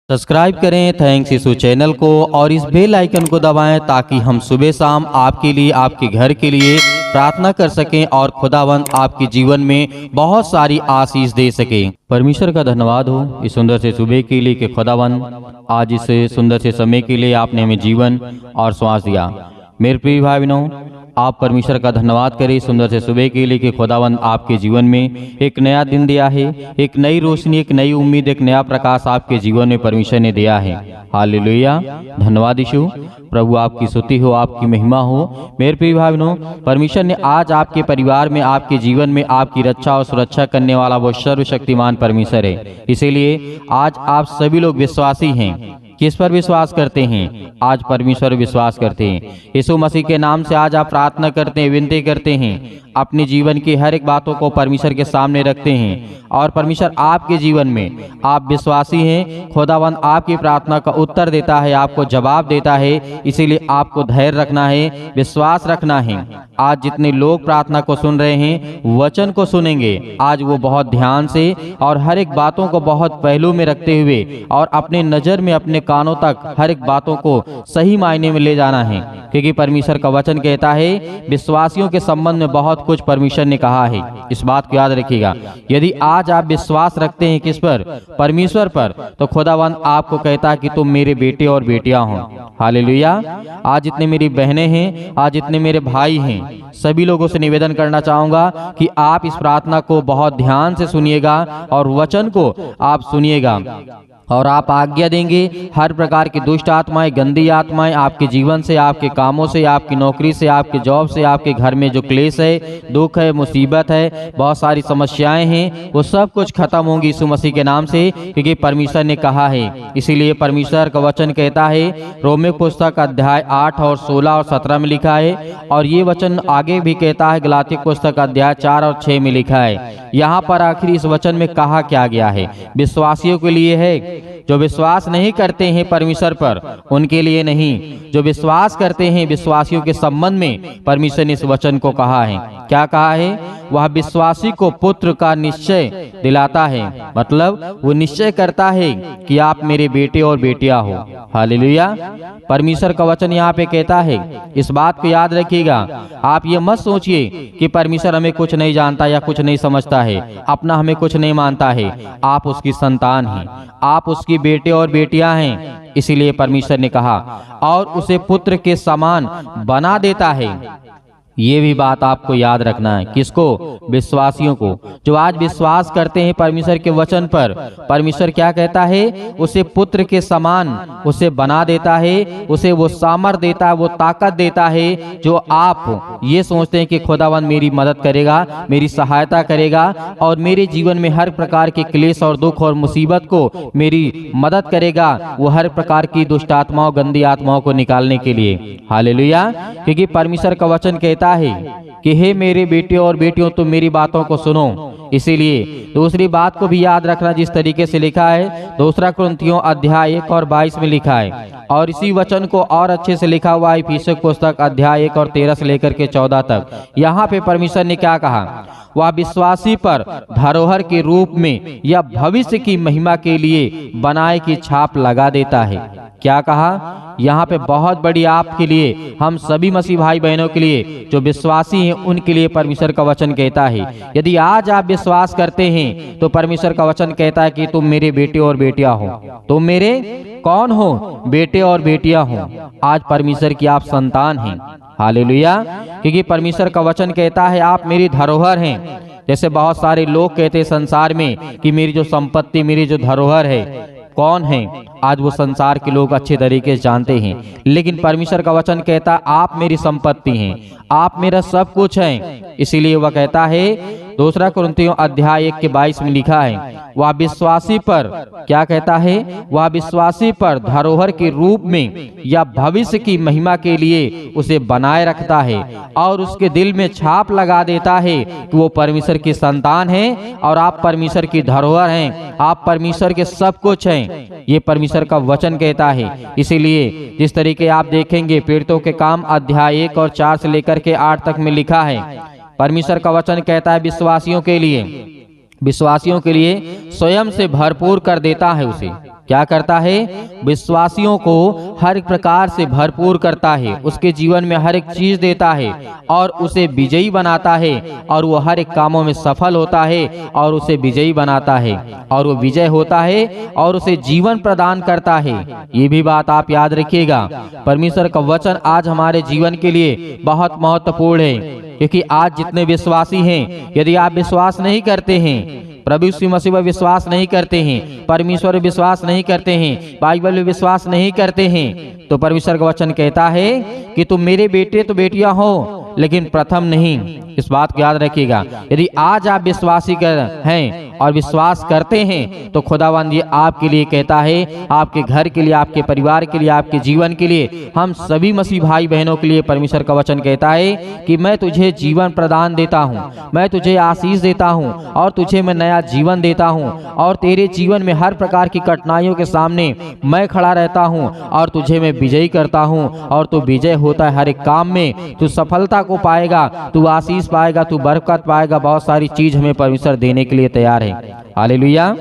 Subscribe करें thanks यीशु channel को और इस बेल आइकन को दबाएं ताकि हम सुबह शाम आपके लिए आपके घर के लिए प्रार्थना कर सकें और खुदावंद आपके जीवन में बहुत सारी आशीष दे सके। परमेश्वर का धन्यवाद हो इस सुंदर से सुबह के लिए कि खुदावंद आज इस सुंदर से समय के लिए आपने हमें जीवन और श्वास दिया। मेरे प्रिय भाई बहनों, आप परमेश्वर का धन्यवाद करें सुंदर से सुबह के लिए कि खुदावंद आपके जीवन में एक नया दिन दिया है, एक नई रोशनी, एक नई उम्मीद, एक नया प्रकाश आपके जीवन में परमेश्वर ने दिया है। हालेलुया, धन्यवाद यीशु। प्रभु आपकी स्तुति हो, आपकी महिमा हो। मेरे प्रिय भाई बहनों, परमेश्वर ने आज आपके परिवार में, आपके जीवन में आपकी रक्षा और सुरक्षा करने वाला वो सर्वशक्तिमान परमेश्वर है। इसीलिए आज आप सभी लोग विश्वासी हैं। किस पर विश्वास करते हैं? आज परमेश्वर विश्वास करते हैं। यीशु मसीह के नाम से आज आप प्रार्थना करते हैं, विनती करते हैं, अपने जीवन की हर एक बातों को परमेश्वर के सामने रखते हैं और परमेश्वर आपके जीवन में, आप विश्वासी हैं, खुदावंद आपकी प्रार्थना का उत्तर देता है, आपको जवाब देता है। इसीलिए आपको धैर्य रखना है, विश्वास रखना है। आज जितने लोग प्रार्थना को सुन रहे हैं, वचन को सुनेंगे, आज वो बहुत ध्यान से और हर एक बातों को बहुत पहलू में रखते हुए और अपने नजर में, अपने कानों तक हर एक बातों को सही मायने में ले जाना है, क्योंकि परमेश्वर का वचन कहता है विश्वासियों के संबंध में बहुत कुछ परमेश्वर ने कहा है। इस बात को याद रखिएगा। यदि आज आप विश्वास रखते हैं किस पर? परमेश्वर पर, तो खुदावंद आपको कहता है कि तुम मेरे बेटे और बेटियां हो। हालेलुया। आज जितने मेरी बहनें हैं, आज जितने मेरे भाई हैं, सभी लोगों से निवेदन करना चाहूंगा कि आप इस प्रार्थना को बहुत ध्यान से सुनिएगा और वचन को आप सुनिएगा और आप आज्ञा देंगे। हर प्रकार की दुष्ट आत्माएं, गंदी आत्माएं आपके जीवन से, आपके कामों से, आपकी नौकरी से, आपके जॉब से, आपके घर में जो क्लेश है, दुख है, मुसीबत है, बहुत सारी समस्याएं हैं, वो सब कुछ खत्म होंगी यीशु मसीह के नाम से, क्योंकि परमेश्वर ने कहा है। इसीलिए परमेश्वर का वचन कहता है, रोमियो पुस्तक अध्याय 8 और 16 और 17 में लिखा है, और ये वचन आगे भी कहता है गलाती पुस्तक अध्याय 4 और 6 में लिखा है। यहाँ पर आखिर इस वचन में कहा क्या गया है? विश्वासियों के लिए है। जो विश्वास नहीं करते हैं परमेश्वर पर, उनके लिए नहीं। जो विश्वास करते हैं, विश्वासियों के संबंध में परमेश्वर ने इस वचन को कहा है। क्या कहा है? वह विश्वासी को पुत्र का निश्चय दिलाता है, मतलब वो निश्चय करता है कि आप मेरे बेटे और बेटियां हो। हालेलुया। परमेश्वर का वचन यहाँ पे कहता है, इस बात को याद रखिएगा। आप ये मत सोचिए कि परमेश्वर हमें कुछ नहीं जानता या कुछ नहीं समझता है, अपना हमें कुछ नहीं मानता है। आप उसकी संतान हैं, आप उसकी बेटे और बेटियां हैं। इसीलिए परमेश्वर ने कहा, और उसे पुत्र के समान बना देता है। ये भी बात आपको याद रखना है। किसको? विश्वासियों को, जो आज विश्वास करते हैं परमेश्वर के वचन पर। परमेश्वर क्या कहता है? उसे पुत्र के समान उसे बना देता है, उसे वो सामर्थ देता है, वो ताकत देता है, जो आप ये सोचते हैं कि खुदावंद मेरी मदद करेगा, मेरी सहायता करेगा और मेरे जीवन में हर प्रकार के क्लेश और दुख और मुसीबत को मेरी मदद करेगा, वो हर प्रकार की दुष्ट आत्माओं, गंदी आत्माओं को निकालने के लिए। हालेलुया। क्योंकि परमेश्वर का वचन कहता है कि हे मेरे बेटे और बेटियों, तुम मेरी बातों को सुनो। इसीलिए दूसरी बात को भी याद रखना, जिस तरीके से लिखा है 2 कुरिन्थियों अध्याय 1 और 22 में लिखा है, और इसी वचन को और अच्छे से लिखा हुआ है इफिसियों पुस्तक अध्याय 1 और 13 से लेकर के 14 तक। यहाँ पे परमेश्वर ने क्या कहा? वह विश्वासी पर धरोहर के रूप में या भविष्य की महिमा के लिए बनाए की छाप लगा देता है। क्या कहा? यहाँ पे बहुत बड़ी आपके लिए, हम सभी मसीह भाई बहनों के लिए जो विश्वासी हैं, उनके लिए परमेश्वर का वचन कहता है, यदि आज आप विश्वास करते हैं तो परमेश्वर का वचन कहता है कि तुम मेरे बेटे और बेटियां हो। तुम मेरे कौन हो? बेटे और बेटियां हो। आज परमेश्वर की आप संतान हैं। हालेलुया। क्योंकि परमेश्वर का वचन कहता है आप मेरी धरोहर हैं। जैसे बहुत सारे लोग कहते हैं संसार में कि मेरी जो संपत्ति, मेरी जो धरोहर है, कौन है? आज वो संसार के लोग अच्छे तरीके से जानते हैं, लेकिन परमेश्वर का वचन कहता आप मेरी संपत्ति हैं, आप मेरा सब कुछ हैं। इसीलिए वह कहता है 2 कुरिन्थियों अध्याय 1 के 22 में लिखा है, वह विश्वासी पर क्या कहता है? वह विश्वासी पर धरोहर के रूप में या भविष्य की महिमा के लिए उसे बनाए रखता है और उसके दिल में छाप लगा देता है कि वो परमेश्वर की संतान है और आप परमेश्वर की धरोहर हैं, आप परमेश्वर के सब कुछ हैं। ये परमेश्वर का वचन कहता है। इसीलिए जिस तरीके आप देखेंगे प्रेरितों के काम अध्याय 1 और 4 से लेकर के 8 तक में लिखा है, परमेश्वर का वचन कहता है विश्वासियों के लिए स्वयं से भरपूर कर देता है उसे। क्या करता है? विश्वासियों को हर एक प्रकार से भरपूर करता है, उसके जीवन में हर एक चीज देता है और उसे विजयी बनाता है, और वो हर एक कामों में सफल होता है और उसे विजयी बनाता है, और वो विजय होता है और उसे जीवन प्रदान करता है। ये भी बात आप याद रखिएगा। परमेश्वर का वचन आज हमारे जीवन के लिए बहुत महत्वपूर्ण है, क्योंकि आज जितने विश्वासी हैं, यदि आप विश्वास नहीं करते हैं, प्रभु यीशु मसीह पर विश्वास नहीं करते हैं, परमेश्वर पर विश्वास नहीं करते हैं, बाइबल में विश्वास नहीं करते हैं, तो परमेश्वर का वचन कहता है कि तुम मेरे बेटे तो बेटियां हो, लेकिन प्रथम नहीं। इस बात को याद रखिएगा। यदि आज आप विश्वासी हैं और विश्वास करते हैं, तो खुदावंद ये आपके लिए कहता है, आपके घर के लिए, आपके परिवार के लिए, आपके जीवन के लिए, हम सभी मसीह भाई बहनों के लिए परमेश्वर का वचन कहता है कि मैं तुझे जीवन प्रदान देता हूँ, मैं तुझे आशीष देता हूँ और तुझे मैं नया जीवन देता हूँ, और तेरे जीवन में हर प्रकार की कठिनाइयों के सामने मैं खड़ा रहता हूँ और तुझे मैं विजयी करता हूँ, और तू विजय होता है हर एक काम में, तू सफलता को पाएगा, तू आशीष पाएगा, तू बरकत पाएगा। बहुत सारी चीज हमें परमेश्वर देने के लिए तैयार है। हालेलुया।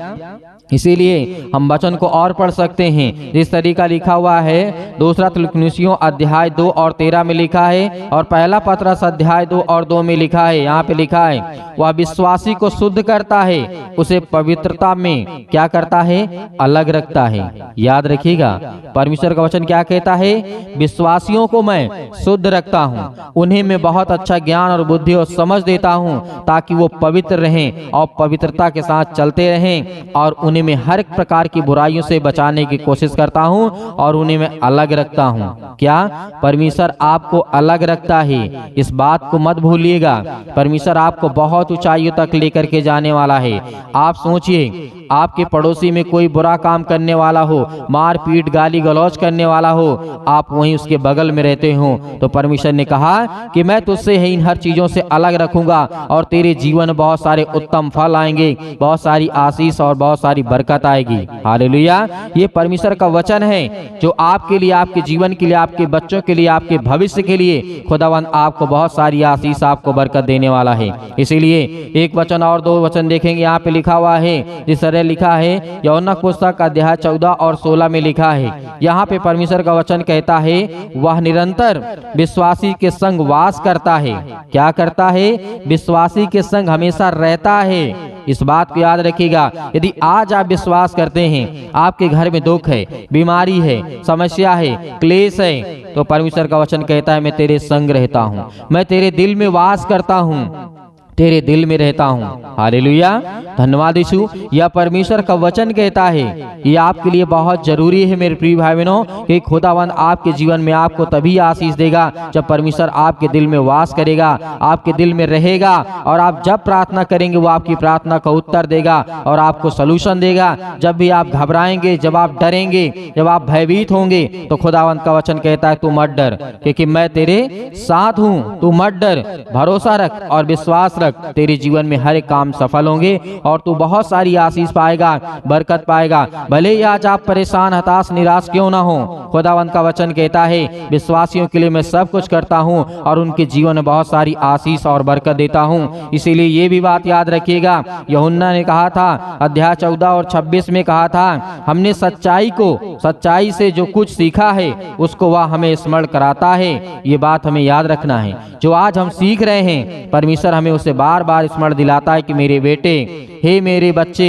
इसीलिए हम वचन को और पढ़ सकते हैं, जिस तरीका लिखा हुआ है दूसरा थिस्सलुनीसियों अध्याय 2 और 13 में लिखा है, और पहला पत्रस अध्याय 2 और 2 में लिखा है। यहाँ पे लिखा है, वह विश्वासी को शुद्ध करता है, उसे पवित्रता में क्या करता है? अलग रखता है। याद रखिएगा, परमेश्वर का वचन क्या कहता है? विश्वासियों को मैं शुद्ध रखता हूँ, उन्हें मैं बहुत अच्छा ज्ञान और बुद्धि और समझ देता हूँ, ताकि वो पवित्र रहें और पवित्रता के साथ चलते रहें, और उन्हें मैं हर एक प्रकार की बुराइयों से बचाने की कोशिश करता हूं, और उन्हें मैं अलग रखता हूं। क्या? परमेश्वर आपको अलग रखता है, इस बात को मत भूलिएगा। परमेश्वर आपको बहुत ऊंचाइयों तक लेकर के जाने वाला है। आप सोचिए, आपके पड़ोसी में कोई बुरा काम करने वाला हो, मार पीट गाली गलौज करने वाला हो, आप वहीं उसके बगल में रहते हो, तो परमेश्वर ने कहा कि मैं तुझसे इन हर चीजों से अलग रखूंगा, और तेरे जीवन में बहुत सारे उत्तम फल आएंगे, बहुत सारी आशीष और बहुत सारी बरकत आएगी। हालेलुया। ये परमेश्वर का वचन है, जो आपके लिए, आपके जीवन के लिए, आपके बच्चों के लिए, आपके भविष्य के लिए खुदावंद आपको बहुत सारी आशीष, आपको बरकत देने वाला है। इसीलिए एक वचन और 2 वचन देखेंगे। यहाँ पे लिखा हुआ है, जिस तरह लिखा है यूहन्ना पुस्तक अध्याय 14 और 16 में लिखा है। यहाँ पे परमेश्वर का वचन कहता है, वह निरंतर विश्वासी के संग वास करता है। क्या करता है? विश्वासी के संग हमेशा रहता है। इस बात को याद रखिएगा। यदि आज आप विश्वास करते हैं, आपके घर में दुख है, बीमारी है, समस्या है, क्लेश है, तो परमेश्वर का वचन कहता है, मैं तेरे संग रहता हूँ, मैं तेरे दिल में वास करता हूँ, तेरे दिल में रहता हूँ। हालेलुया। धन्यवाद यीशु। यह परमेश्वर का वचन कहता है। ये आपके लिए बहुत जरूरी है मेरे प्रिय भाई बहनों, कि खुदावंद आपके जीवन में आपको तभी आशीष देगा जब परमेश्वर आपके दिल में वास करेगा, आपके दिल में रहेगा, और आप जब प्रार्थना करेंगे वो आपकी प्रार्थना का उत्तर देगा और आपको सलूशन देगा। जब भी आप घबराएंगे, जब आप डरेंगे, जब आप भयभीत होंगे, तो खुदावंद का वचन कहता है, तू मत डर, क्योंकि मैं तेरे साथ हूँ, तू मत डर, भरोसा रख और विश्वास रख, तेरे जीवन में हर एक काम सफल होंगे और तू बहुत सारी आशीष पाएगा, बरकत पाएगा। भले ही आज आप परेशान, हताश, निराश क्यों ना हो, खुदावंद का वचन कहता है, विश्वासियों के लिए मैं सब कुछ करता हूं और उनके जीवन में बहुत सारी आशीष और बरकत देता हूं। इसीलिए ये भी बात याद रखिएगा, यूहन्ना ने कहा था अध्याय 14 और 26 में कहा था, हमने सच्चाई से जो कुछ सीखा है उसको वह हमें स्मरण कराता है। ये बात हमें याद रखना है। जो आज हम सीख रहे हैं, परमेश्वर हमें उसे बार बार स्मरण दिलाता है कि मेरे बेटे, हे मेरे बच्चे,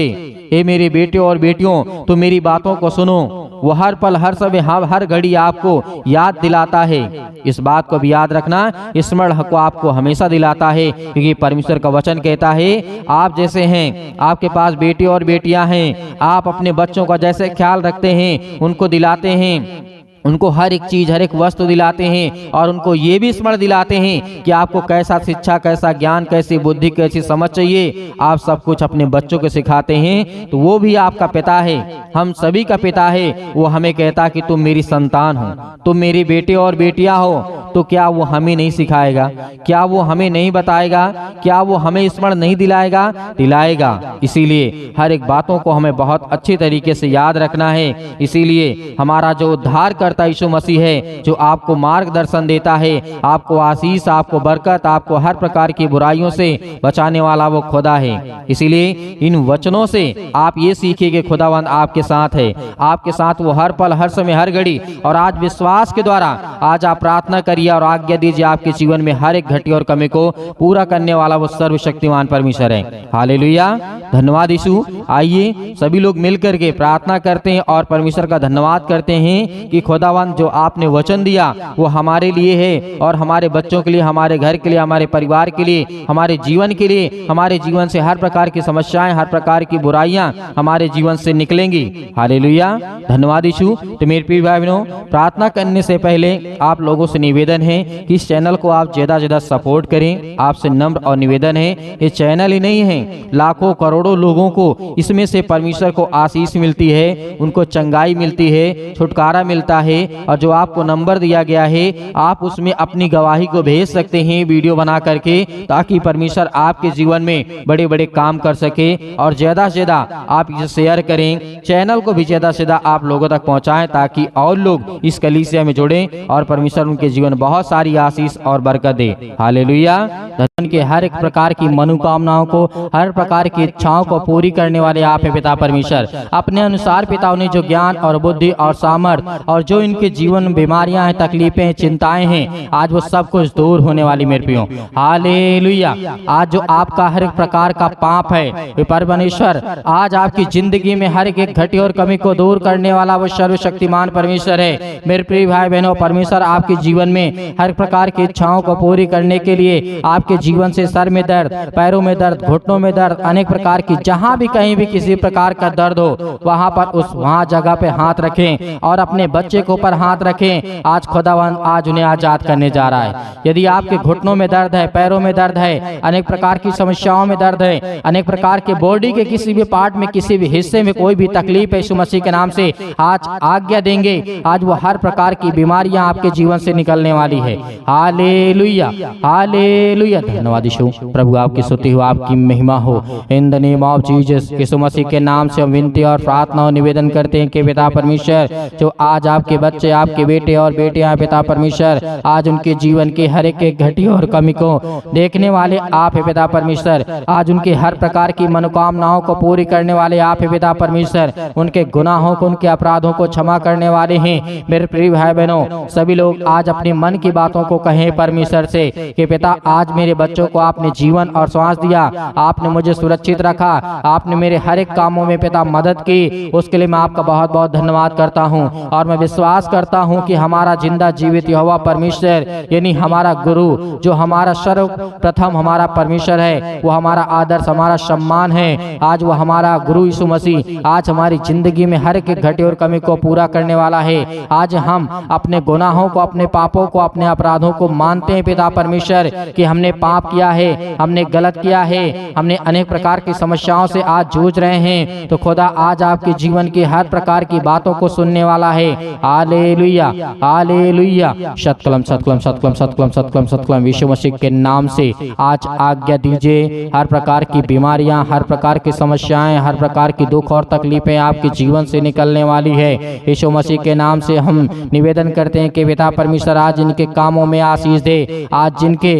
हे मेरे बेटे और बेटियों, तो मेरी बातों को सुनो। वो हर पल, हर समय, हर घड़ी आपको याद दिलाता है। इस बात को भी याद रखना, स्मरण को आपको हमेशा दिलाता है, क्योंकि परमेश्वर का वचन कहता है, आप जैसे हैं, आपके पास बेटे और बेटियां हैं, आप अपने बच्चों का जैसे ख्याल रखते हैं, उनको दिलाते हैं, उनको हर एक चीज, हर एक वस्तु दिलाते हैं, और उनको ये भी स्मरण दिलाते हैं कि आपको कैसा शिक्षा, कैसा ज्ञान, कैसी बुद्धि, कैसी समझ चाहिए, आप सब कुछ अपने बच्चों को सिखाते हैं। तो वो भी आपका पिता है, हम सभी का पिता है। वो हमें कहता कि तुम मेरी संतान हो, तुम मेरे बेटे और बेटियां हो, तो क्या वो हमें नहीं सिखाएगा? क्या वो हमें नहीं बताएगा? क्या वो हमें स्मरण नहीं दिलाएगा? दिलाएगा। इसीलिए हर एक बातों को हमें बहुत अच्छी तरीके से याद रखना है। इसीलिए हमारा जो उद्धार करता यीशु मसीह है, जो आपको मार्गदर्शन देता है, आपको आशीष, आपको बरकत, आपको हर प्रकार की बुराइयों से बचाने वाला वो खुदा है। इसीलिए इन वचनों से आप ये सीखिए कि खुदावंद आपके साथ है, आपके साथ वो हर पल, हर समय, हर घड़ी। और आज विश्वास के द्वारा आज आप प्रार्थना करिए और आज्ञा दीजिए, आपके जीवन में हर एक घटी और कमी को पूरा करने वाला वो सर्वशक्तिमान परमेश्वर है। हालेलुया, धन्यवाद यीशु। आइए सभी लोग मिलकर के प्रार्थना करते हैं और परमेश्वर का धन्यवाद करते हैं कि खुदावंद जो आपने वचन दिया वो हमारे लिए है और हमारे बच्चों के लिए, हमारे घर के लिए, हमारे परिवार के लिए, हमारे जीवन के लिए। हमारे जीवन से हर प्रकार की समस्याएं, हर प्रकार की बुराइयां हमारे जीवन से निकलेंगी। हालेलुया, धन्यवाद यीशु। तो मेरे प्रिय भाई बहनों, प्रार्थना करने से पहले आप लोगों से निवेदन है कि इस चैनल को आप ज्यादा से ज्यादा सपोर्ट करें। आपसे नम्र और निवेदन है, ये चैनल ही नहीं है, लाखों करोड़ों लोगों को इसमें से परमेश्वर को आशीष मिलती है, उनको चंगाई मिलती है, छुटकारा मिलता है। और जो आपको नंबर दिया गया है, आप उसमें अपनी गवाही को भेज सकते हैं वीडियो बना करके, ताकि परमेश्वर आपके जीवन में बड़े बड़े काम कर सके। और ज्यादा से ज्यादा आप इसे शेयर करें, चैनल को भी ज्यादा से ज्यादा आप लोगों तक पहुंचाएं, ताकि और लोग इस कलीसिया में जुड़ें और परमेश्वर उनके जीवन बहुत सारी आशीष और बरकत दे। हालेलुया। धन के हर एक प्रकार की मनोकामनाओं को, हर प्रकार की इच्छाओं को पूरी करने वाले आप है पिता परमेश्वर। अपने अनुसार पिता उन्हें जो ज्ञान और बुद्धि और सामर्थ और जो इनके जीवन में बीमारियां हैं, तकलीफें हैं, चिंताएं हैं, आज वो सब कुछ दूर होने वाली मेरे प्रियो। हालेलुया। आज जो आपका हर एक प्रकार का पाप है परमेश्वर आज आपकी जिंदगी में हर एक घटी और कमी को दूर करने वाला वो सर्वशक्तिमान परमेश्वर है। मेरे प्रिय भाई बहनों, परमेश्वर आपके जीवन में हर प्रकार की इच्छाओं को पूरी करने के लिए आपके जीवन से सर में दर्द, पैरों में दर्द, घुटनों में दर्द, अनेक प्रकार की जहां भी कहीं भी किसी प्रकार का दर्द हो, वहां जगह पे हाथ रखें और अपने बच्चे के ऊपर हाथ रखें। आज खुदावंद आज उन्हें आजाद करने जा रहा है। यदि आपके घुटनों में दर्द है, पैरों में दर्द है, अनेक प्रकार की समस्याओं में दर्द है, अनेक प्रकार के बॉडी के किसी भी पार्ट में, किसी भी हिस्से में कोई भी तकलीफ है, यीशु मसीह के नाम से आज आज्ञा देंगे, आज वो हर प्रकार की बीमारियां आपके जीवन से निकलने वाली है। Hallelujah, hallelujah. धन्यवाद यीशु। प्रभु आपकी स्तुति हो, आपकी महिमा हो। In the name of Jesus, Yeshu Masih के नाम से हम विनती और प्रार्थना और निवेदन करते हैं कि पिता परमेश्वर, जो आज आपके बच्चे, आपके बेटे और बेटियां पिता परमेश्वर, आज उनके जीवन के हर एक घटी और कमी को देखने वाले आप है पिता परमेश्वर। आज उनके हर प्रकार की मनोकामनाओं को पूरी करने वाले आप है पिता परमेश्वर। उनके गुनाहों को, उनके अपराधों को क्षमा करने वाले हैं। मेरे प्रिय भाई बहनों, सभी लोग आज अपने मन की बातों को कहें परमेश्वर से कि पिता आज मेरे बच्चों को आपने जीवन और श्वास दिया, आपने मुझे सुरक्षित रखा, आपने मेरे हर एक कामों में पिता मदद की, उसके लिए मैं आपका बहुत बहुत धन्यवाद करता हूं। और मैं विश्वास करता हूं कि हमारा जिंदा जीवित यहोवा परमेश्वर, यानी हमारा गुरु, जो हमारा सर्वप्रथम हमारा परमेश्वर है, वो हमारा आदर्श, हमारा सम्मान है। आज वो हमारा गुरु यीशु मसीह आज हमारी जिंदगी में हर एक घटी और कमी को पूरा करने वाला है। आज हम अपने गुनाहों को, अपने पापों को, अपने अपराधों को मानते हैं पिता परमेश्वर कि हमने पाप किया है, हमने गलत किया है, हमने अनेक प्रकार की समस्याओं से आज जूझ रहे हैं। तो खुदा आज आपके जीवन की हर प्रकार की बातों को सुनने वाला है। Hallelujah, hallelujah. सतकलम सतकलम सतकलम सतकलम सतकलम सतकलम। यीशु मसीह के नाम से आज आज्ञा दीजिए, हर प्रकार की बीमारियां, हर प्रकार की समस्याएं, हर प्रकार की दुख और तकलीफें आपके जीवन से निकलने वाली है। यीशु मसीह के नाम से हम निवेदन करते हैं कि पिता परमेश्वर आज इनके कामों में आशीष दे। आज जिनके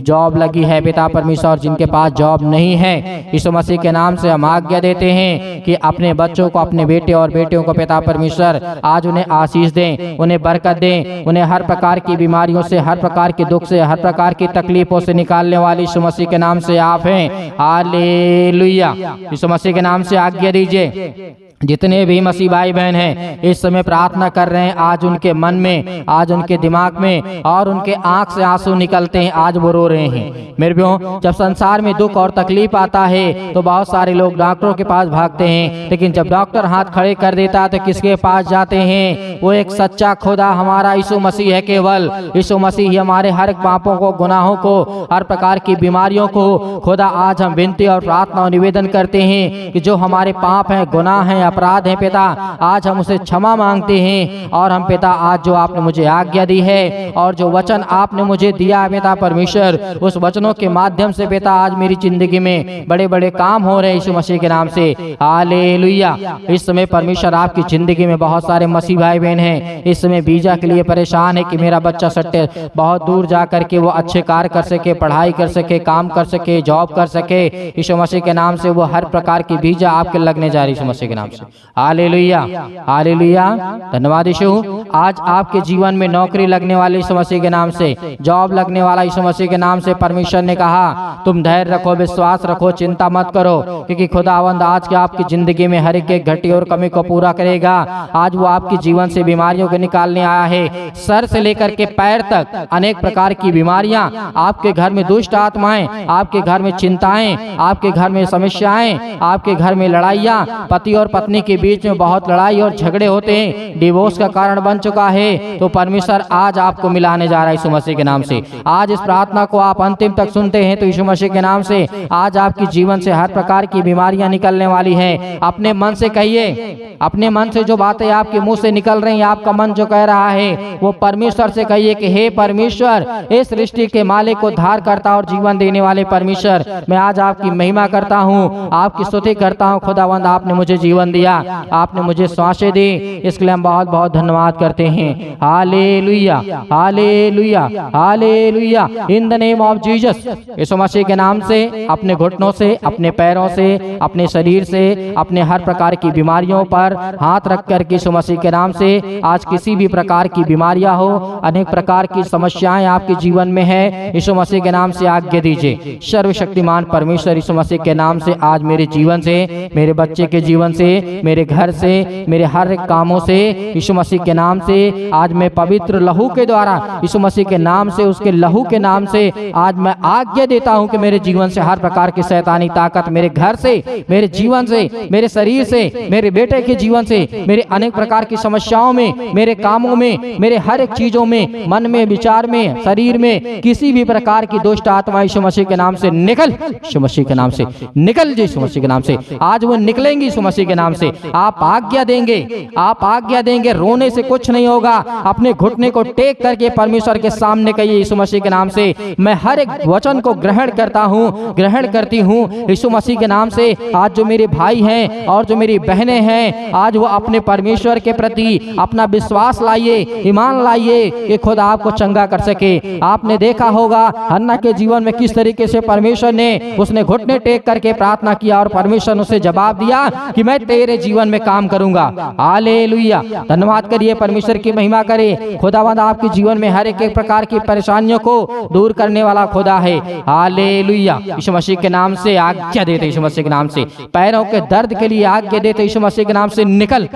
जॉब लगी है पिता परमेश्वर, जिनके पास जॉब नहीं है, यीशु मसीह के नाम से हम आज्ञा देते हैं कि अपने बच्चों को, अपने बेटे और बेटियों को पिता परमेश्वर आज उन्हें आशीष दें, उन्हें बरकत दें, उन्हें हर प्रकार की बीमारियों से, हर प्रकार के दुख से, हर प्रकार की तकलीफों से निकालने वाली यीशु मसीह के नाम से आप हैं। हालेलुया। यीशु मसीह के नाम से आज्ञा दीजिए। जितने भी मसीह भाई बहन हैं इस समय प्रार्थना कर रहे हैं, आज उनके मन में, आज उनके दिमाग में और उनके आंख से आंसू निकलते हैं, आज वो रो रहे हैं। मेरे प्रियो, जब संसार में दुख और तकलीफ आता है तो बहुत सारे लोग डॉक्टरों के पास भागते हैं, लेकिन जब डॉक्टर हाथ खड़े कर देता है तो किसके पास जाते हैं? वो एक सच्चा खुदा हमारा यीशु मसीह है। केवल यीशु मसीह ही हमारे हर पापों को, गुनाहों को, हर प्रकार की बीमारियों को खुदा आज हम विनती और प्रार्थना और निवेदन करते हैं कि जो हमारे पाप हैं, गुनाह हैं, अपराध है पिता, आज हम उसे क्षमा मांगते हैं। और हम पिता आज जो आपने मुझे आज्ञा दी है है, और जो वचन आपने मुझे दिया है पिता परमेश्वर, उस वचनों के माध्यम से पिता आज मेरी जिंदगी में बड़े बड़े काम हो रहे हैं यीशु मसीह के नाम से। हालेलुया। इस समय परमेश्वर आपकी जिंदगी में बहुत सारे मसीह भाई बहन हैं, इस समय वीजा के लिए परेशान है कि मेरा बच्चा सट्टे बहुत दूर जा करके वो अच्छे कार्य कर सके, पढ़ाई कर सके, काम कर सके, जॉब कर सके। यीशु मसीह के नाम से वो हर प्रकार की वीजा आपके लगने जा रही यीशु मसीह के नाम से। Hallelujah, hallelujah. धन्यवाद यीशु। आज आपके जीवन में नौकरी लगने वाली यीशु मसीह के नाम से, जॉब लगने वाला यीशु मसीह के नाम से। परमेश्वर ने कहा तुम धैर्य रखो, विश्वास रखो, चिंता मत करो, क्योंकि खुदावंद आज के आपकी जिंदगी में हर एक घटी और कमी को पूरा करेगा। आज वो आपके जीवन से बीमारियों को निकालने आया है। सर से लेकर के पैर तक अनेक प्रकार की बीमारियां, आपके घर में दुष्ट आत्माएं, आपके घर में चिंताएं, आपके घर में समस्याएं, आपके घर में लड़ाइयां, पति और पत्नी के बीच में बहुत लड़ाई और झगड़े होते हैं, डिवोर्स का कारण बन चुका है, तो परमेश्वर आज आपको मिलाने जा रहा है यीशु मसीह के नाम से। आज इस प्रार्थना को आप अंतिम तक सुनते हैं तो यीशु मसीह के नाम से आज आपके जीवन से हर प्रकार की बीमारियां निकलने वाली है। अपने मन से कहिए, अपने मन से जो बातें आपके मुंह से निकल रही हैं, आपका मन जो कह रहा है वो परमेश्वर से कहिए कि हे परमेश्वर, इस सृष्टि के मालिक को धार करता और जीवन देने वाले परमेश्वर, मैं आज आपकी महिमा करता हूँ, आपकी स्तुति करता हूँ। खुदावंद आपने मुझे जीवन दिया, आपने मुझे सांसें दी, इसके लिए हम बहुत बहुत धन्यवाद करते हैं। Hallelujah, hallelujah, hallelujah. In the name of Jesus, Yeshu Masih के नाम से अपने घुटनों से, अपने पैरों से, अपने शरीर से, अपने हर प्रकार की बीमारियों पर हाथ रख कर यीशु मसीह के नाम से आज किसी भी प्रकार की बीमारियां हो, अनेक प्रकार की समस्याएं आपके जीवन में है, यीशु मसीह के नाम से आज्ञा दीजिए। सर्वशक्तिमान परमेश्वर यीशु मसीह के नाम से आज मेरे जीवन से, मेरे बच्चे के जीवन से, मेरे घर से, मेरे हर एक कामों से यीशु मसीह के नाम से आज मैं पवित्र लहू के द्वारा यीशु मसीह के नाम से, उसके लहू के नाम से आज मैं आज्ञा देता हूं कि मेरे जीवन से हर प्रकार की शैतानी ताकत मेरे घर से, मेरे जीवन से, मेरे शरीर से, मेरे बेटे के जीवन से, मेरे अनेक प्रकार की समस्याओं में, मेरे कामों में, मेरे हर एक चीजों में, मन में, विचार में, शरीर में किसी भी प्रकार की दुष्ट आत्मा यीशु मसीह के नाम से निकल, यीशु मसीह के नाम से निकल, यीशु मसीह के नाम से आज वो निकलेंगी यीशु मसीह के नाम से। आप आज्ञा देंगे, आप आज्ञा देंगे, रोने से कुछ नहीं होगा। अपने घुटने को टेक करके परमेश्वर के सामने कहिए यीशु मसीह के नाम से, मैं हर एक वचन को ग्रहण करता हूँ, ग्रहण करती हूँ यीशु मसीह के नाम से। आज जो मेरे भाई हैं और जो मेरी बहनें हैं, आज वो अपने परमेश्वर के प्रति अपना विश्वास लाइए, ईमान लाइए कि खुद आपको चंगा कर सके। आपने देखा होगा हन्ना के जीवन में किस तरीके से परमेश्वर ने, उसने घुटने टेक करके प्रार्थना किया और परमेश्वर ने उसे जवाब दिया कि मैं तेरे जीवन में काम करूंगा। हालेलुया। धन्यवाद करिए, परमेश्वर की महिमा करे। खुदावंद आपके जीवन में हर एक प्रकार की परेशानियों को दूर करने वाला खुदा है। हालेलुया। यीशु मसीह के नाम से आज्ञा देते, यीशु मसीह के नाम से पैरों के दर्द के लिए आज्ञा देते, यीशु मसीह के नाम से निकल।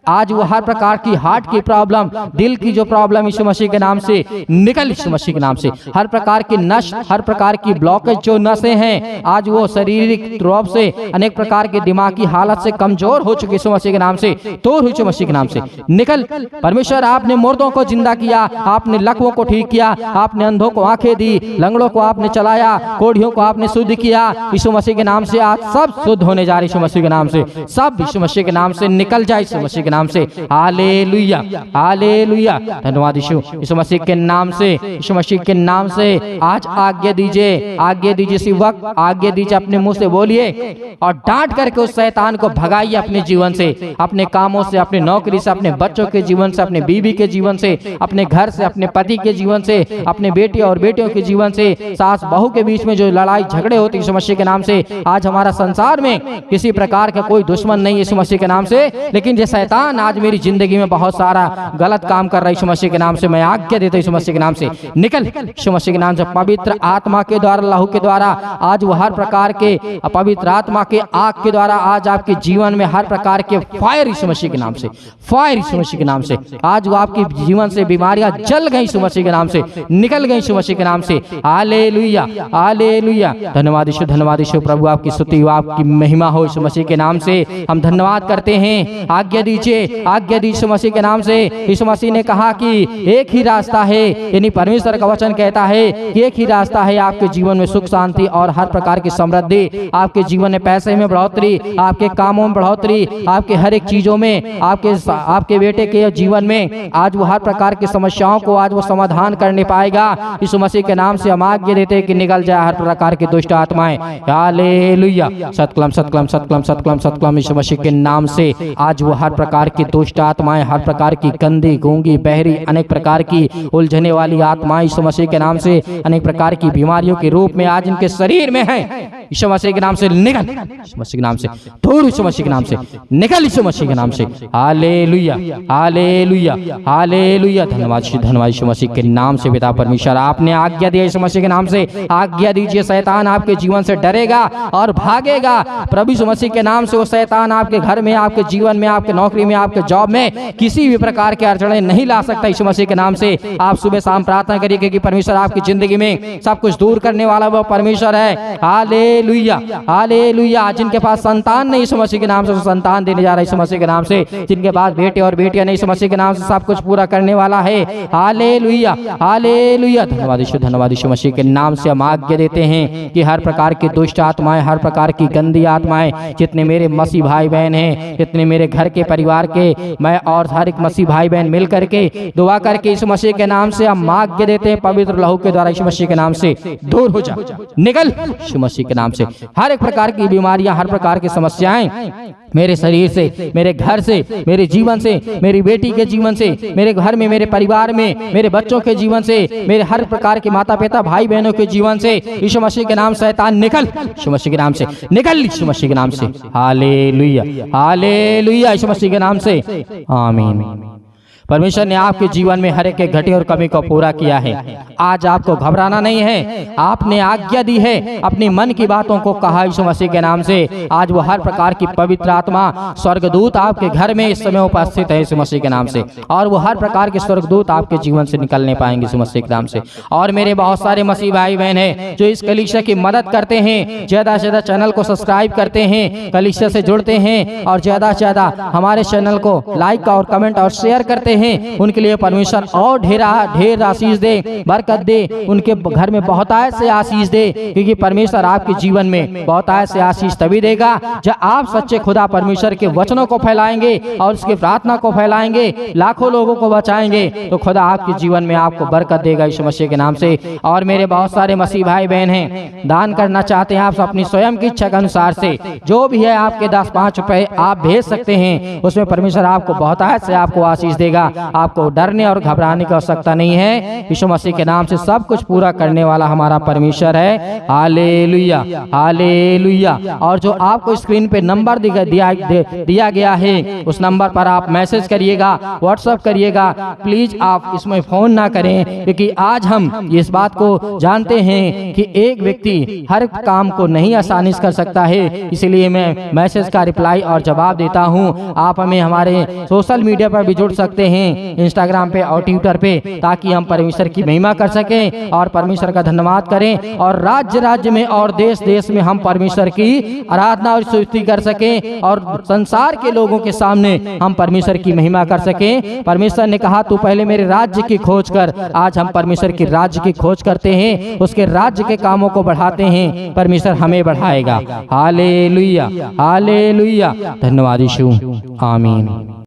आज वो हर प्रकार की हार्ट की प्रॉब्लम, दिल की जो प्रॉब्लम, यीशु मसीह के नाम से निकल, यीशु मसीह के नाम से हर प्रकार की नस, हर प्रकार की ब्लॉकेज जो नसें हैं, आज वो शारीरिक रूप से, अनेक प्रकार के दिमागी हालत से कमजोर हो चुके यीशु मसीह के नाम से तोड़, यीशु मसीह के नाम से निकल। परमेश्वर आपने मुर्दों को जिंदा किया, आपने लकवों को ठीक किया, आपने अंधों को आंखें दी, लंगड़ों को आपने चलाया, कोढ़ियों को आपने शुद्ध किया। यीशु मसीह के नाम से आज सब शुद्ध होने जा रहे यीशु मसीह के नाम से, सब यीशु मसीह के नाम से निकल जाए यीशु मसीह के नाम से। Hallelujah, hallelujah. धन्यवाद यीशु, यीशु मसीह के नाम से, यीशु मसीह के नाम से आज आज्ञा दीजिए, आज्ञा दीजिए। इसी वक्त आज्ञा दीजिए, अपने मुंह से बोलिए और डांट करके उस शैतान को भगाइए अपने जीवन से, अपने कामों से, अपने नौकरी से, अपने बच्चों के जीवन से, अपने बीवी के जीवन से, अपने घर से, अपने पति के जीवन से, अपने बेटे और बेटियों के जीवन से, सास बहू के बीच में जो लड़ाई झगड़े होते यीशु मसीह के नाम से। आज हमारा संसार में किसी प्रकार का कोई दुश्मन नहीं यीशु मसीह के नाम से, लेकिन ये शैतान आज मेरी जिंदगी में बहुत सारा गलत काम कर रहा है यीशु मसीह के नाम से। मैं आज्ञा देता हूं यीशु मसीह के नाम से निकल, यीशु मसीह के नाम से। पवित्र आत्मा के द्वारा, लहू के द्वारा आज वो हर प्रकार के पवित्र आत्मा के आग के द्वारा आज आपके जीवन में हर प्रकार के फायर यीशु मसीह के नाम से, फायर यीशु मसीह के नाम से आज वो आपके जीवन से बीमारियां जल गई यीशु मसीह के नाम से, निकल गई यीशु मसीह के नाम से। Hallelujah, hallelujah. धन्यवाद यीशु, धन्यवाद यीशु। प्रभु आपकी स्तुति हो, आपकी महिमा हो यीशु मसीह के नाम से। हम धन्यवाद करते हैं। आज्ञा दीजिए, आज्ञा दीजिए यीशु मसीह के नाम से। यीशु मसीह ने कहा कि एक ही रास्ता है, यानी परमेश्वर का वचन कहता है कि एक ही रास्ता है आपके जीवन में सुख शांति और हर प्रकार की समृद्धि, आपके जीवन में पैसे में बढ़ोतरी, आपके कामों में बढ़ोतरी, आपके हर एक चीजों में, आपके बेटे के जीवन जीवन में आज वो हर प्रकार की समस्याओं को आज वो समाधान करने पाएगा। यीशु मसीह के नाम से हम आज्ञा देते हैं कि निकल जाए हर प्रकार की दुष्ट आत्माएं। हालेलुया। सतक्लम सतक्लम सतक्लम सतक्लम सतक्लम। यीशु मसीह के नाम से आज वो हर प्रकार की दुष्ट आत्माएं, हर प्रकार की गंदी, गूंगी, बहरी, अनेक प्रकार की उलझने वाली आत्माएं यीशु मसीह के नाम से अनेक प्रकार की बीमारियों के रूप में आज इनके शरीर में है। यीशु मसीह के नाम से निकल, यीशु मसीह के नाम से दूर, यीशु मसीह के नाम से निकल, यीशु मसीह के नाम से। Hallelujah hallelujah hallelujah. धन्यवाद यीशु मसीह के नाम से। पिता परमेश्वर आपने आज्ञा दिया, यीशु मसीह के नाम से आज्ञा दीजिए, शैतान आपके जीवन से डरेगा और भागेगा। प्रभु यीशु मसीह के नाम से वो शैतान आपके घर में, आपके जीवन में, आपके नौकरी में, आपके जॉब में किसी भी प्रकार के अड़चने नहीं ला सकता। यीशु मसीह के नाम से आप सुबह शाम प्रार्थना करिए, क्योंकि परमेश्वर आपकी जिंदगी में सब कुछ दूर करने वाला वो परमेश्वर है। Hallelujah hallelujah. जिनके पास संतान नहीं, यीशु मसीह के नाम से संतान देने जा रहा है यीशु मसीह के नाम से। जिनके पास बेटे और बेटियां नहीं, यीशु मसीह के नाम से सब कुछ पूरा करने वाला है। Hallelujah hallelujah. धन्यवाद यीशु मसीह के नाम से हम आज्ञा देते हैं कि हर प्रकार की दुष्ट आत्माएं, हर प्रकार की गंदी आत्माएं, जितने मेरे मसीह भाई बहन हैं, जितने मेरे घर के परिवार के, मैं और हर एक मसीह भाई बहन मिल करके दुआ करके यीशु मसीह के नाम से हम आज्ञा देते हैं, पवित्र लहू के द्वारा यीशु मसीह के नाम से दूर हो जा, निकल यीशु मसीह के नाम से। हर एक प्रकार की बीमारियां, हर प्रकार की समस्याएं मेरे शरीर से, मेरे घर से, मेरे जीवन से, मेरी बेटी के जीवन से, मेरे घर में, मेरे परिवार में, मेरे बच्चों के जीवन से, मेरे हर प्रकार के माता पिता भाई बहनों के जीवन से यीशु मसीह के नाम शैतान निकल, यीशु मसीह के नाम से निकल, यीशु मसीह के नाम से। Hallelujah hallelujah. यीशु मसीह के नाम से आमीन। परमेश्वर ने आपके जीवन में हर एक घटी और कमी को पूरा किया है। आज आपको घबराना नहीं है। आपने आज्ञा दी है, अपनी मन की बातों को कहा यीशु मसीह के नाम से। आज वो हर प्रकार की पवित्र आत्मा, स्वर्गदूत आपके घर में इस समय उपस्थित है यीशु मसीह के नाम से, और वो हर प्रकार के स्वर्गदूत आपके जीवन से निकलने पाएंगे यीशु मसीह के नाम से। और मेरे बहुत सारे मसीह भाई बहन हैं जो इस कलीसिया की मदद करते हैं, ज्यादा से ज्यादा चैनल को सब्सक्राइब करते हैं, कलीसिया से जुड़ते हैं और ज्यादा से ज्यादा हमारे चैनल को लाइक और कमेंट और शेयर करते हैं। उनके लिए परमेश्वर और ढेर आशीष दे, बरकत दे, उनके घर में बहुतायत से आशीष दे, क्योंकि परमेश्वर आपके जीवन में बहुतायत से आशीष तभी देगा जब आप सच्चे खुदा परमेश्वर के वचनों को फैलाएंगे और उसकी प्रार्थना को फैलाएंगे, लाखों लोगों को बचाएंगे, तो खुदा आपके जीवन में आपको बरकत देगा यीशु मसीह के नाम से। और मेरे बहुत सारे मसीह भाई बहन हैं, दान करना चाहते हैं आप अपनी स्वयं की इच्छा के अनुसार से, जो भी है आपके 10-5 रुपए आप भेज सकते हैं, उसमें परमेश्वर आपको बहुतायत से आपको आशीष देगा। आपको डरने और घबराने की आवश्यकता नहीं है। यीशु मसीह के नाम से सब कुछ पूरा करने वाला हमारा परमेश्वर है। Hallelujah hallelujah. और जो आपको स्क्रीन पे नंबर दिया गया है, उस नंबर पर आप मैसेज करिएगा, व्हाट्सएप करिएगा। प्लीज आप इसमें फोन ना करें, क्योंकि आज हम इस बात को जानते हैं कि एक व्यक्ति हर काम को नहीं आसानी से कर सकता है, इसलिए मैं मैसेज का रिप्लाई और जवाब देता हूं। आप हमें हमारे सोशल मीडिया पर भी जुड़ सकते हैं, इंस्टाग्राम पे और ट्विटर पे, ताकि हम परमेश्वर की महिमा कर सकें और परमेश्वर का धन्यवाद करें, और राज्य राज्य में और देश देश में हम परमेश्वर की आराधना और स्तुति कर सकें, और संसार के लोगों के सामने हम परमेश्वर की महिमा कर सकें। परमेश्वर ने कहा तू पहले मेरे राज्य की खोज कर। आज हम परमेश्वर की राज्य की खोज करते हैं, उसके राज्य के कामों को बढ़ाते हैं, परमेश्वर हमें बढ़ाएगा। Hallelujah hallelujah. धन्यवाद यीशु। आमीन।